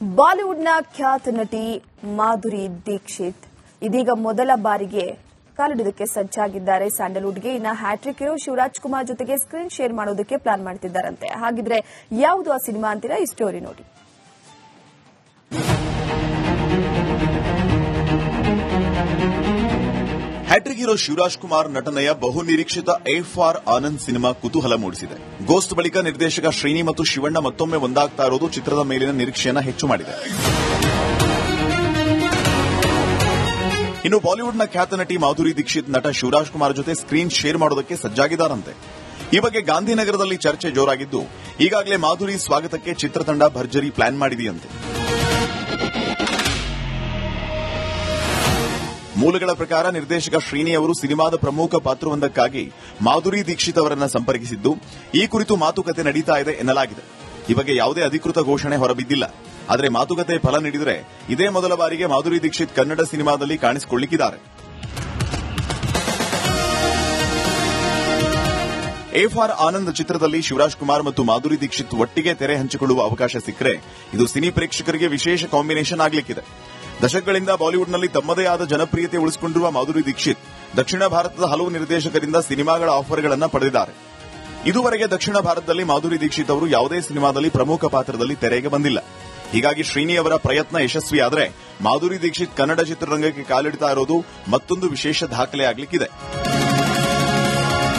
ಬಾಲಿವುಡ್ನ ಖ್ಯಾತ ನಟಿ ಮಾಧುರಿ ದೀಕ್ಷಿತ್ ಇದೀಗ ಮೊದಲ ಬಾರಿಗೆ ಕಾಲಿಡೋದಕ್ಕೆ ಸಜ್ಜಾಗಿದ್ದಾರೆ ಸ್ಯಾಂಡಲ್ವುಡ್ಗೆ. ಇನ್ನು ಹ್ಯಾಟ್ರಿಕ್ ಹೀರೋ ಶಿವರಾಜ್ ಕುಮಾರ್ ಜೊತೆಗೆ ಸ್ಕ್ರೀನ್ ಶೇರ್ ಮಾಡೋದಕ್ಕೆ ಪ್ಲಾನ್ ಮಾಡ್ತಿದ್ದಾರಂತೆ. ಹಾಗಿದ್ರೆ ಯಾವುದು ಆ ಸಿನಿಮಾ ಅಂತೀರಾ? ಈ ಸ್ಟೋರಿ ನೋಡಿ. ಹ್ಯಾಟ್ರಿಕ್ ಹೀರೋ ಶಿವರಾಜ್ ಕುಮಾರ್ ನಟನೆಯ ಬಹು ನಿರೀಕ್ಷಿತ ಎಫ್ಆರ್ ಆನಂದ್ ಸಿನಿಮಾ ಕುತೂಹಲ ಮೂಡಿಸಿದೆ. ಗೋಸ್ಟ್ ಬಳಿಕ ನಿರ್ದೇಶಕ ಶ್ರೀನಿ ಮತ್ತು ಶಿವಣ್ಣ ಮತ್ತೊಮ್ಮೆ ಒಂದಾಗ್ತಾ ಇರೋದು ಚಿತ್ರದ ಮೇಲಿನ ನಿರೀಕ್ಷೆಯನ್ನು ಹೆಚ್ಚು ಮಾಡಿದೆ. ಇನ್ನು ಬಾಲಿವುಡ್ನ ಖ್ಯಾತ ನಟಿ ಮಾಧುರಿ ದೀಕ್ಷಿತ್ ನಟ ಶಿವರಾಜ್ ಕುಮಾರ್ ಜೊತೆ ಸ್ಕ್ರೀನ್ ಶೇರ್ ಮಾಡೋದಕ್ಕೆ ಸಜ್ಜಾಗಿದ್ದಾರಂತೆ. ಈ ಬಗ್ಗೆ ಗಾಂಧಿನಗರದಲ್ಲಿ ಚರ್ಚೆ ಜೋರಾಗಿದ್ದು, ಈಗಾಗಲೇ ಮಾಧುರಿ ಸ್ವಾಗತಕ್ಕೆ ಚಿತ್ರತಂಡ ಭರ್ಜರಿ ಪ್ಲಾನ್ ಮಾಡಿದೆಯಂತೆ. ಮೂಲಗಳ ಪ್ರಕಾರ ನಿರ್ದೇಶಕ ಶ್ರೀನಿ ಅವರು ಸಿನಿಮಾದ ಪ್ರಮುಖ ಪಾತ್ರವೊಂದಕ್ಕಾಗಿ ಮಾಧುರಿ ದೀಕ್ಷಿತ್ ಅವರನ್ನ ಸಂಪರ್ಕಿಸಿದ್ದು, ಈ ಕುರಿತು ಮಾತುಕತೆ ನಡೀತಾ ಇದೆ ಎನ್ನಲಾಗಿದೆ. ಈ ಬಗ್ಗೆ ಯಾವುದೇ ಅಧಿಕೃತ ಘೋಷಣೆ ಹೊರಬಿದ್ದಿಲ್ಲ. ಆದರೆ ಮಾತುಕತೆ ಫಲ ನೀಡಿದರೆ ಇದೇ ಮೊದಲ ಬಾರಿಗೆ ಮಾಧುರಿ ದೀಕ್ಷಿತ್ ಕನ್ನಡ ಸಿನಿಮಾದಲ್ಲಿ ಕಾಣಿಸಿಕೊಳ್ಳಲಿಕ್ಕಿದ್ದಾರೆ. ಎಫ್ಆರ್ ಆನಂದ್ ಚಿತ್ರದಲ್ಲಿ ಶಿವರಾಜ್ ಕುಮಾರ್ ಮತ್ತು ಮಾಧುರಿ ದೀಕ್ಷಿತ್ ಒಟ್ಟಿಗೆ ತೆರೆ ಹಂಚಿಕೊಳ್ಳುವ ಅವಕಾಶ ಸಿಕ್ಕರೆ ಇದು ಸಿನಿ ಪ್ರೇಕ್ಷಕರಿಗೆ ವಿಶೇಷ ಕಾಂಬಿನೇಷನ್ ಆಗಲಿಕ್ಕಿದೆ. ದಶಕಗಳಿಂದ ಬಾಲಿವುಡ್ನಲ್ಲಿ ತಮ್ಮದೇ ಆದ ಜನಪ್ರಿಯತೆ ಉಳಿಸಿಕೊಂಡಿರುವ ಮಾಧುರಿ ದೀಕ್ಷಿತ್ ದಕ್ಷಿಣ ಭಾರತದ ಹಲವು ನಿರ್ದೇಶಕರಿಂದ ಸಿನಿಮಾಗಳ ಆಫರ್ಗಳನ್ನು ಪಡೆದಿದ್ದಾರೆ. ಇದುವರೆಗೆ ದಕ್ಷಿಣ ಭಾರತದಲ್ಲಿ ಮಾಧುರಿ ದೀಕ್ಷಿತ್ ಅವರು ಯಾವುದೇ ಸಿನಿಮಾದಲ್ಲಿ ಪ್ರಮುಖ ಪಾತ್ರದಲ್ಲಿ ತೆರೆಗೆ ಬಂದಿಲ್ಲ. ಹೀಗಾಗಿ ಶ್ರೀನಿ ಅವರ ಪ್ರಯತ್ನ ಯಶಸ್ವಿಯಾದರೆ ಮಾಧುರಿ ದೀಕ್ಷಿತ್ ಕನ್ನಡ ಚಿತ್ರರಂಗಕ್ಕೆ ಕಾಲಿಡ್ತಾ ಇರೋದು ಮತ್ತೊಂದು ವಿಶೇಷ ದಾಖಲೆಯಾಗಲಿಕ್ಕಿದೆ.